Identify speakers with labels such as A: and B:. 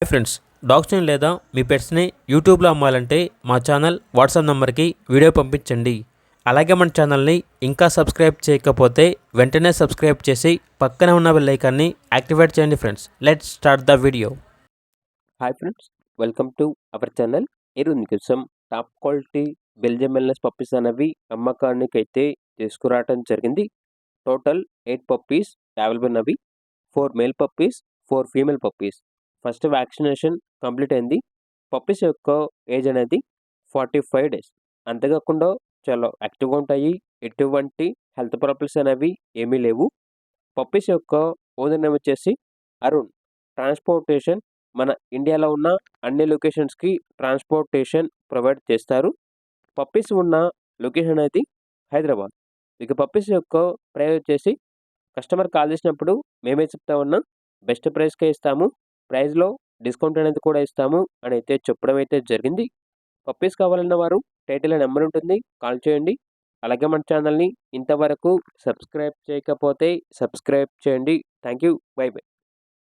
A: Hi friends, డాగ్స్ని లేదా మీ పెట్స్ని యూట్యూబ్లో అమ్మాలంటే మా ఛానల్ వాట్సాప్ నెంబర్కి వీడియో పంపించండి. అలాగే మన ఛానల్ని ఇంకా సబ్స్క్రైబ్ చేయకపోతే వెంటనే సబ్స్క్రైబ్ చేసి పక్కనే ఉన్న బెల్ ఐకాన్ని యాక్టివేట్ చేయండి friends. Let's start the video.
B: Hi friends, welcome to our channel. ఈరోజు మీకోసం top quality Belgium wellness puppies అనేవి అమ్మకానికి అయితే తీసుకురావడం జరిగింది. టోటల్ 8 పప్పీస్ అవైలబుల్ ఉన్నవి. 4 male puppies, 4 female puppies. First vaccination complete అయింది. పప్పీస్ యొక్క ఏజ్ అనేది 45 డేస్. అంతేకాకుండా చాలా యాక్టివ్గా ఉంటాయి. ఎటువంటి హెల్త్ ప్రాబ్లమ్స్ అనేవి ఏమీ లేవు. పప్పీస్ యొక్క ఓనర్ నేమ్ వచ్చేసి అరుణ్. ట్రాన్స్పోర్టేషన్ మన ఇండియాలో ఉన్న అన్ని లొకేషన్స్కి ట్రాన్స్పోర్టేషన్ ప్రొవైడ్ చేస్తారు. పప్పీస్ ఉన్న లొకేషన్ అనేది హైదరాబాద్. ఇక పప్పీస్ యొక్క ప్రైస్ వచ్చేసి కస్టమర్ కాల్ చేసినప్పుడు మేమే చెప్తా ఉన్నాం, బెస్ట్ ప్రైస్కే ఇస్తాము, ప్రైస్లో డిస్కౌంట్ అనేది కూడా ఇస్తాము అని అయితే చెప్పడం అయితే జరిగింది. పప్పీస్ కావాలన్న వారు టైటిల్ నెంబర్ ఉంటుంది, కాల్ చేయండి. అలాగే మన ఛానల్ని ఇంతవరకు సబ్స్క్రైబ్ చేయకపోతే సబ్స్క్రైబ్ చేయండి. Thank you, by by.